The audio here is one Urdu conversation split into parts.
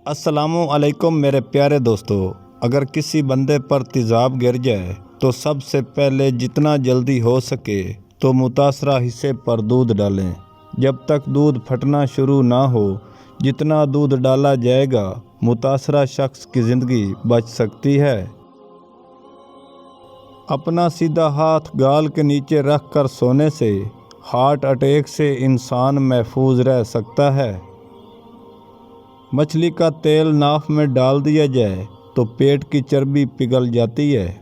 السلام علیکم میرے پیارے دوستو، اگر کسی بندے پر تیزاب گر جائے تو سب سے پہلے جتنا جلدی ہو سکے تو متاثرہ حصے پر دودھ ڈالیں۔ جب تک دودھ پھٹنا شروع نہ ہو، جتنا دودھ ڈالا جائے گا متاثرہ شخص کی زندگی بچ سکتی ہے۔ اپنا سیدھا ہاتھ گال کے نیچے رکھ کر سونے سے ہارٹ اٹیک سے انسان محفوظ رہ سکتا ہے۔ مچھلی کا تیل ناف میں ڈال دیا جائے تو پیٹ کی چربی پگھل جاتی ہے۔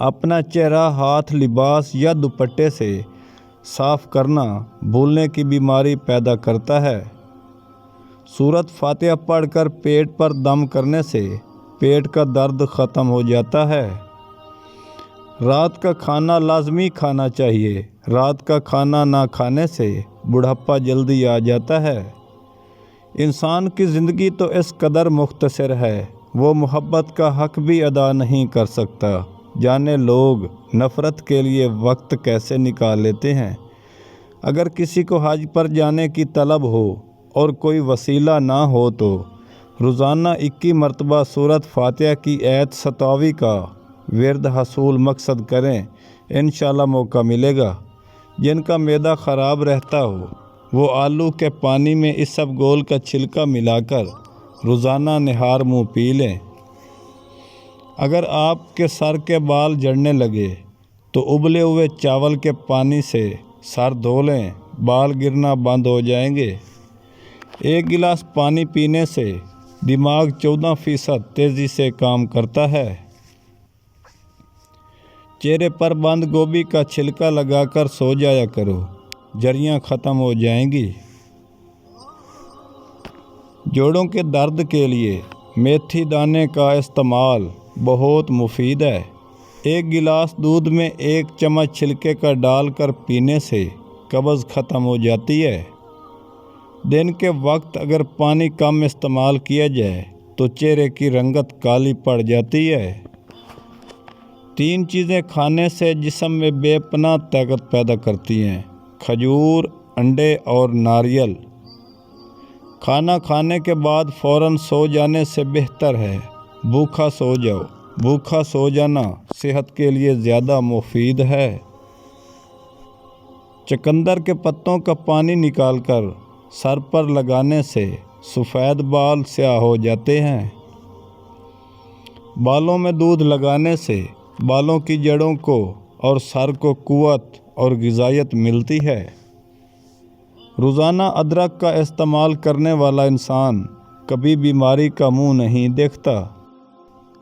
اپنا چہرہ ہاتھ، لباس یا دوپٹے سے صاف کرنا بھولنے کی بیماری پیدا کرتا ہے۔ سورۃ فاتحہ پڑھ کر پیٹ پر دم کرنے سے پیٹ کا درد ختم ہو جاتا ہے۔ رات کا کھانا لازمی کھانا چاہیے۔ رات کا کھانا نہ کھانے سے بڑھاپا جلدی آ جاتا ہے۔ انسان کی زندگی تو اس قدر مختصر ہے، وہ محبت کا حق بھی ادا نہیں کر سکتا۔ جانے لوگ نفرت کے لیے وقت کیسے نکال لیتے ہیں۔ اگر کسی کو حج پر جانے کی طلب ہو اور کوئی وسیلہ نہ ہو تو روزانہ 21 مرتبہ سورۃ فاتحہ کی آیت 27 کا ورد حصول مقصد کریں، انشاءاللہ موقع ملے گا۔ جن کا معدہ خراب رہتا ہو وہ آلو کے پانی میں اسبگول کا چھلکا ملا کر روزانہ نہار منہ پی لیں۔ اگر آپ کے سر کے بال جھڑنے لگے تو ابلے ہوئے چاول کے پانی سے سر دھو لیں، بال گرنا بند ہو جائیں گے۔ 1 گلاس پانی پینے سے دماغ 14% تیزی سے کام کرتا ہے۔ چہرے پر بند گوبھی کا چھلکا لگا کر سو جایا کرو، جھریاں ختم ہو جائیں گی۔ جوڑوں کے درد کے لیے میتھی دانے کا استعمال بہت مفید ہے۔ 1 گلاس دودھ میں 1 چمچ چھلکے کا ڈال کر پینے سے قبض ختم ہو جاتی ہے۔ دن کے وقت اگر پانی کم استعمال کیا جائے تو چہرے کی رنگت کالی پڑ جاتی ہے۔ 3 چیزیں کھانے سے جسم میں بے پناہ طاقت پیدا کرتی ہیں: کھجور، انڈے اور ناریل۔ کھانا کھانے کے بعد فوراً سو جانے سے بہتر ہے بھوکا سو جاؤ۔ بھوکا سو جانا صحت کے لیے زیادہ مفید ہے۔ چقندر کے پتوں کا پانی نکال کر سر پر لگانے سے سفید بال سیاہ ہو جاتے ہیں۔ بالوں میں دودھ لگانے سے بالوں کی جڑوں کو اور سر کو قوت اور غذائیت ملتی ہے۔ روزانہ ادرک کا استعمال کرنے والا انسان کبھی بیماری کا منہ نہیں دیکھتا۔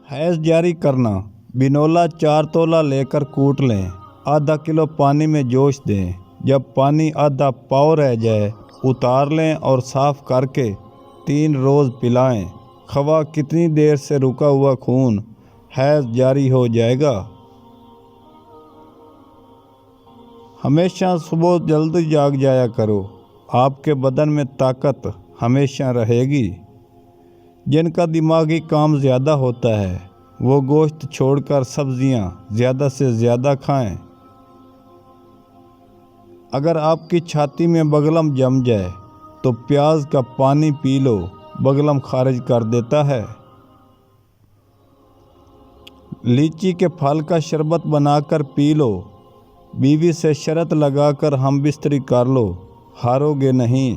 حیض جاری کرنا: بنولا 4 تولہ لے کر کوٹ لیں، ½ کلو پانی میں جوش دیں۔ جب پانی آدھا پاؤ رہ جائے اتار لیں اور صاف کر کے 3 روز پلائیں۔ خواہ کتنی دیر سے رکا ہوا خون حیض جاری ہو جائے گا۔ ہمیشہ صبح جلدی جاگ جایا کرو، آپ کے بدن میں طاقت ہمیشہ رہے گی۔ جن کا دماغی کام زیادہ ہوتا ہے وہ گوشت چھوڑ کر سبزیاں زیادہ سے زیادہ کھائیں۔ اگر آپ کی چھاتی میں بلغم جم جائے تو پیاز کا پانی پی لو، بلغم خارج کر دیتا ہے۔ لیچی کے پھل کا شربت بنا کر پی لو۔ بیوی سے شرط لگا کر ہم بستری کر لو، ہارو گے نہیں۔